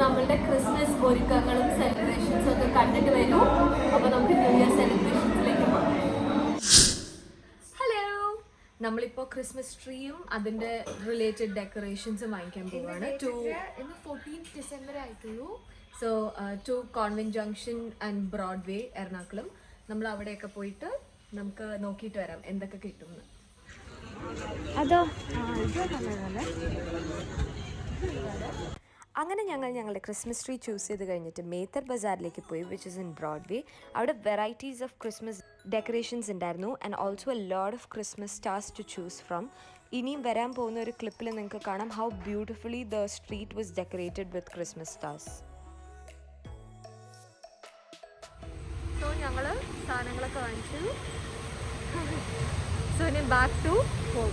നമ്മളുടെ ക്രിസ്മസ് ഒരുക്കങ്ങളും സെലിബ്രേഷൻസും ഒക്കെ കണ്ടിട്ട് വരും. അപ്പോൾ നമുക്ക് ന്യൂ ഇയർ സെലിബ്രേഷൻസിലേക്ക് പോകാം. ഹലോ, നമ്മളിപ്പോൾ ക്രിസ്മസ് ട്രീയും അതിൻ്റെ റിലേറ്റഡ് ഡെക്കറേഷൻസും വാങ്ങിക്കാൻ പോവുകയാണ്. ഇന്ന് 14 ഡിസംബർ ആയിട്ടുള്ളൂ. So to convent junction and Broadway Ernakulam. നമ്മൾ അവിടെയൊക്കെ പോയിട്ട് നമുക്ക് നോക്കിയിട്ട് വരാം എന്തൊക്കെ കിട്ടുമെന്ന്. അതോ അങ്ങനെ ഞങ്ങളുടെ ക്രിസ്മസ് ട്രീ ചൂസ് ചെയ്ത് കഴിഞ്ഞിട്ട് മേത്തർ ബസാറിലേക്ക് പോയി, വിച്ച് ഇസ് ഇൻ ബ്രോഡ്വേ. അവിടെ വെറൈറ്റീസ് ഓഫ് ക്രിസ്മസ് ഡെക്കറേഷൻസ് ഉണ്ടായിരുന്നു and also a lot of Christmas stars to choose from. ഇനിയും വരാൻ പോകുന്ന ഒരു ക്ലിപ്പിൽ നിങ്ങൾക്ക് കാണാം how beautifully the street was decorated with Christmas stars. So ഞങ്ങൾ സാധനങ്ങളൊക്കെ വാങ്ങിച്ചു. സോ ഇനി back to home.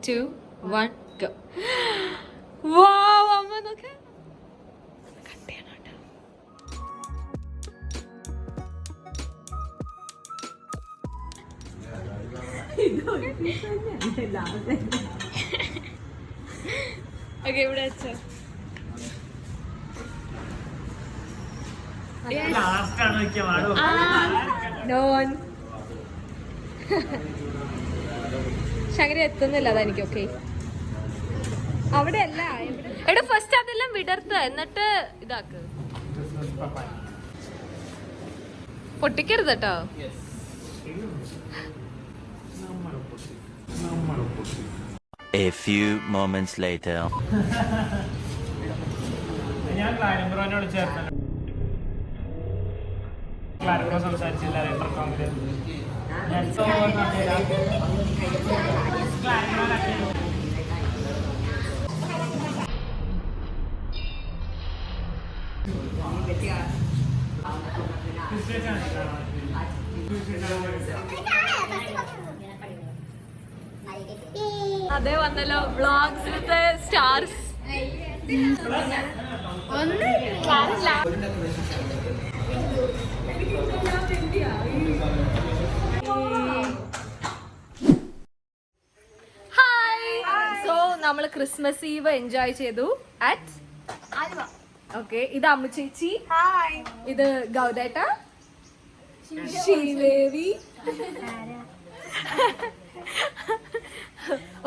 Two, one, go. Wow, അമ്മ നോക്ക്. ഓക്കെ, ഇവിടെ വെച്ചോ. ശങ്കരി എത്തുന്നില്ല അതെനിക്ക്. ഓക്കെ, അവിടെ അല്ല, എടാ ഫസ്റ്റ് അതെല്ലാം വിടർത്ത് എന്നിട്ട് ഇതാക്ക്. പൊട്ടിക്കരുത് കേട്ടോ. A few moments later. ഞാൻ ക്ലാരബ്രോനോട് ചേർന്നു. ക്ലാരബ്രോ സംസാരിച്ചില്ല. അതെ വന്നല്ലോ വ്ളോഗ്സിലത്തെ സ്റ്റാർസ്. സോ നമ്മള് ക്രിസ്മസ് ഈവ് എൻജോയ് ചെയ്തു അറ്റ് ആലുവ. ഓക്കെ, ഇത് അമ്മു ചേച്ചി, ഇത് ഗൗദേട്ട, Sridevi.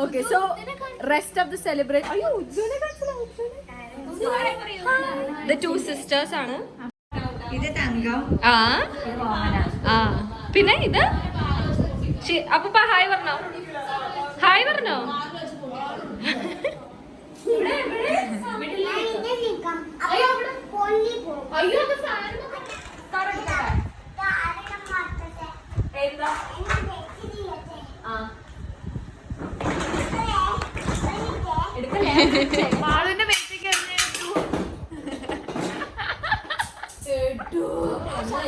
Okay, so rest of the celebration. അയ്യോ, the two sisters ആണ്. ഇത് തങ്കം, പിന്നെ ഇത് അപ്പ ഹായ് പറഞ്ഞോ, ഹായ് പറഞ്ഞോ.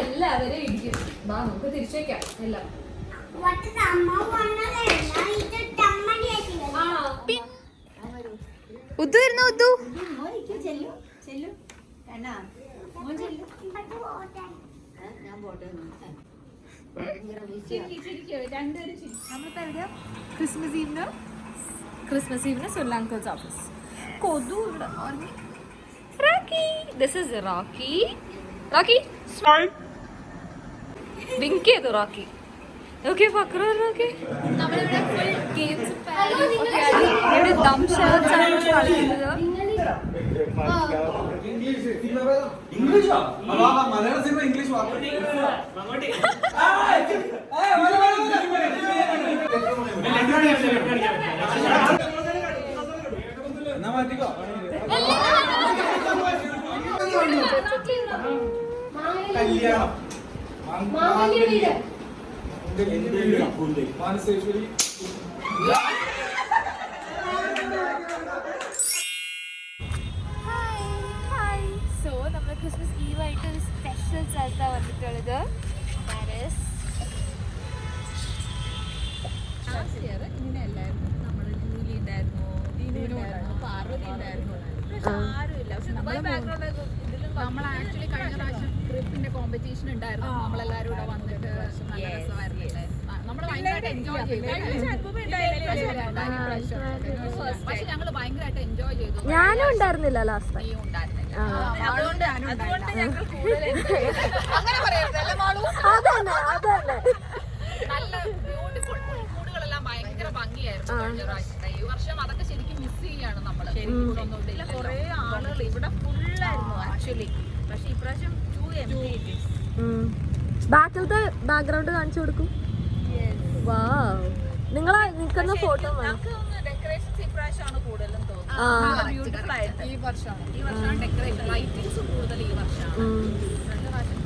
എല്ലാവരും ഇടിക്കും. നമുക്ക് തിരിച്ചേക്കാം എല്ലാം. ഉദ്ദു വരുന്നു, ഉദ്ദു. Christmas ഈവിന് സുല്ലാങ്കോസ് office. കൊതു ഇവിടെ. Rocky, this is Rocky. Rocky smile. Wink ചെയ്തു റോക്കി. ഓക്കെ, ഫക്രു. ഓക്കെ, നമ്മളിവിടെ ഫുൾ ഗെയിംസ് ഇവിടെ ദം ഷോട്ട്സ് ആണ് കളിക്കുന്നത്. സോ നമ്മൾ ക്രിസ്മസ് ഈവ് ആയിട്ട് ഒരു സ്പെഷ്യൽ സ്ഥലത്താണ് വന്നിട്ടുള്ളത്. പാരീസ്. ഇങ്ങനെയല്ലായിരുന്നു. നമ്മൾ ജൂലി ഉണ്ടായിരുന്നു, പാർവതി ഉണ്ടായിരുന്നു. ആരുമില്ല. പക്ഷെ ദുബായ് ബാക്ക്ഗ്രൗണ്ട് ഇതിലും നമ്മൾ ആക്ച്വലി കഴിഞ്ഞ പ്രാവശ്യം ട്രിപ്പിന്റെ കോമ്പറ്റീഷൻ ഉണ്ടായിരുന്നു. നമ്മളെല്ലാരും കൂടെ വന്നിട്ട് നല്ല രസമായിരുന്നില്ലേ? നമ്മൾ ഭയങ്കരമായിട്ട് എൻജോയ് ചെയ്തു. പക്ഷെ ഞങ്ങൾ ഭയങ്കരമായിട്ട് എൻജോയ് ചെയ്തു. ഞാനും ഉണ്ടായിരുന്നില്ല ലാസ്റ്റ് നീ ഉണ്ടായിരുന്നില്ല. അതുകൊണ്ട് ഞങ്ങൾ അങ്ങനെ പറയരുത് അല്ലേ മാളു? നല്ല ബ്യൂട്ടിഫുൾ കൂടുകളെല്ലാം ഭയങ്കര ഭംഗിയായിരുന്നു കഴിഞ്ഞ പ്രാവശ്യത്തെ. ഈ വർഷം അതൊക്കെ ശരിക്കും മിസ് ചെയ്യാണ് നമ്മള്. കുറെ ആളുകൾ ഇവിടെ ഫുള്ളായിരുന്നു ആക്ച്വലി. പക്ഷെ ഇപ്രാവശ്യം ബാക്കിലത്തെ ബാക്ക്ഗ്രൗണ്ട് കാണിച്ചു കൊടുക്കും. നിങ്ങളെ നിൽക്കുന്ന ഫോട്ടോ ഡെക്കറേഷൻസ് ഇപ്രാവശ്യമാണ് കൂടുതലും തോന്നുന്നത്. ബ്യൂട്ടിഫുൾ ആയിട്ട് ഈ വർഷമാണ് ഡെക്കറേഷൻ ലൈറ്റിങ്സ് കൂടുതൽ ഈ വർഷമാണ്. കഴിഞ്ഞ പ്രാവശ്യം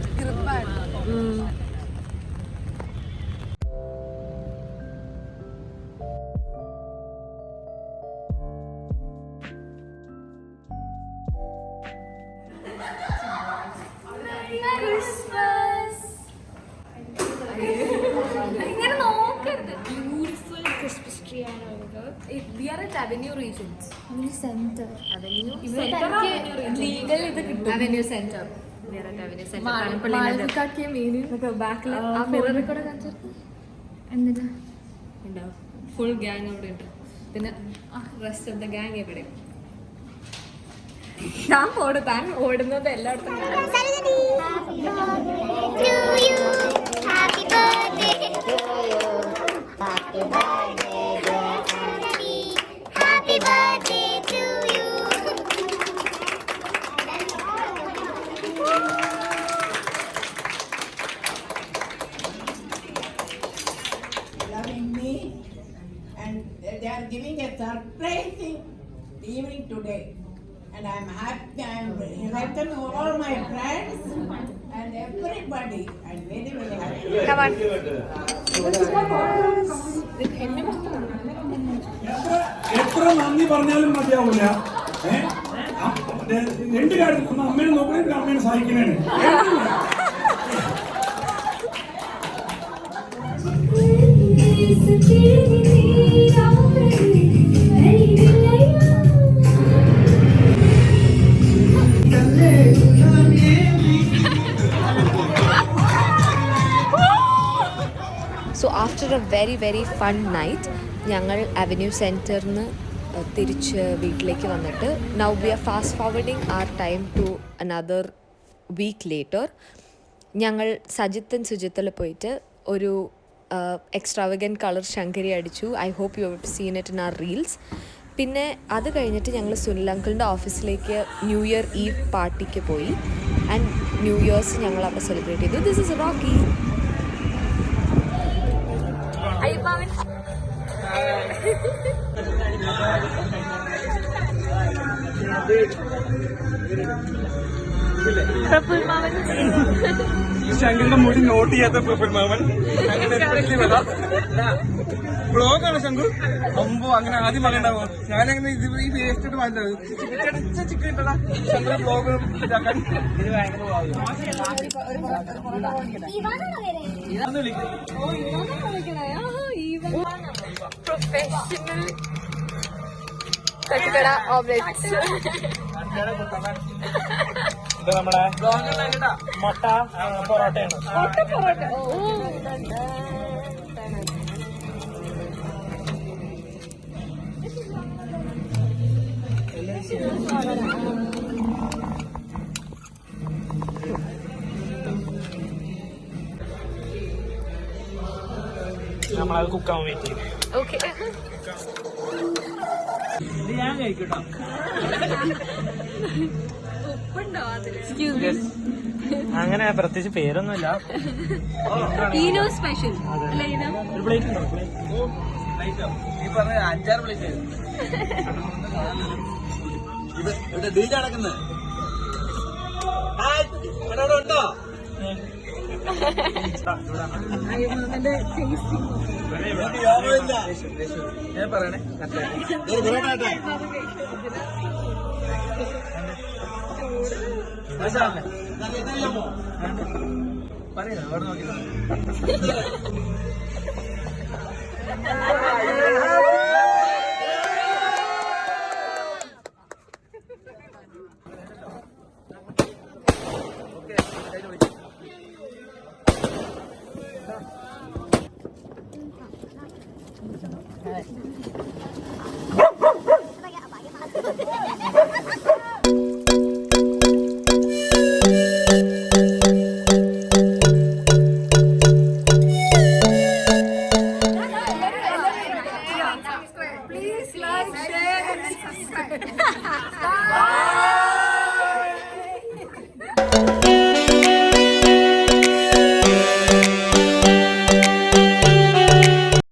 ഇങ്ങനെ നോക്കരുത്. Beautiful Christmas tree ആണുള്ളത്. We are at Avenue Regions. Avenue Center. Legal ഇത് കിട്ടും. Avenue Center. മാളവികയ്ക്ക് മീനിന്നൊക്കെ ബാക്കിൽ ആ മിററിൽ കൂടെ കാണിച്ചു. എന്നിട്ട് ഉണ്ടാവും ഫുൾ ഗ്യാങ് അവിടെ ഉണ്ട്. പിന്നെ റെസ്റ്റ് ഓഫ് ദ ഗ്യാങ് എവിടെ? ഞാൻ താൻ ഓടുന്നത് എല്ലായിടത്തും. Loving me, and they are giving a surprising evening today. And I'm happy. I'm welcome all my friends and everybody. I'm very very happy. Come on. എത്ര നന്ദി പറഞ്ഞാലും മതിയാവില്ല. രണ്ട് കാര്യം ഒന്ന് അമ്മേനെ നോക്കണേ, അമ്മേനെ സഹായിക്കണേ. So after a very very fun night ഞങ്ങൾ അവന്യൂ സെൻറ്ററിന് തിരിച്ച് വീട്ടിലേക്ക് വന്നിട്ട് now we are fast forwarding our time to another week later. ഞങ്ങൾ സജിത്തും സുജിത്തിൽ പോയിട്ട് ഒരു എക്സ്ട്രാവഗൻ കളർ ശങ്കരി അടിച്ചു. I hope you have seen it in our reels. പിന്നെ അത് കഴിഞ്ഞിട്ട് ഞങ്ങൾ സുനിൽ അങ്കിളിൻ്റെ ഓഫീസിലേക്ക് ന്യൂ ഇയർ ഈവ് പാർട്ടിക്ക് പോയി. ആൻഡ് ന്യൂ ഇയേഴ്സ് ഞങ്ങൾ അവിടെ സെലിബ്രേറ്റ് ചെയ്തു. This is Rocky. ശങ്കുന്റെ മുടി നോട്ട് ചെയ്യാത്ത പ്രഫുൽ മാമൻ. ബ്ലോഗാണ് ശങ്കു. അമ്പോ അങ്ങനെ ആദ്യം പറയണ്ടാവോ? ഞാനങ്ങനെ ഇത് ഈ വേസ്റ്റ് വാങ്ങിച്ചത് ചിക്കൻ ഇട്ടടാ ശങ്കു ബ്ലോഗ് ഇതാക്കാൻ. ഇത് പ്രൊഫഷണൽ തട്ടുകട ഓംലെറ്റ്. ഇത് നമ്മുടെ മുട്ട പൊറോട്ടയാണ്. നമ്മളത് കുക്കാവാൻ വെയിറ്റ് ചെയ്യും. ഓക്കെ, ഇത് ഞാൻ കഴിക്കട്ടോ. അങ്ങനെ പ്രത്യേകിച്ച് പേരൊന്നുമില്ല. ഈനോ സ്പെഷ്യൽ ഒരു പ്ലേറ്റ് ഉണ്ടോ? ഈ പറഞ്ഞ 5-6 പ്ലേറ്റ് ഇവിടെ ഡീൽ നടക്കുന്നത് ഉണ്ടോ? ഞാൻ പറയണേ പറയാ അവിടെ നോക്കില്ല. like, share, and subscribe. Bye.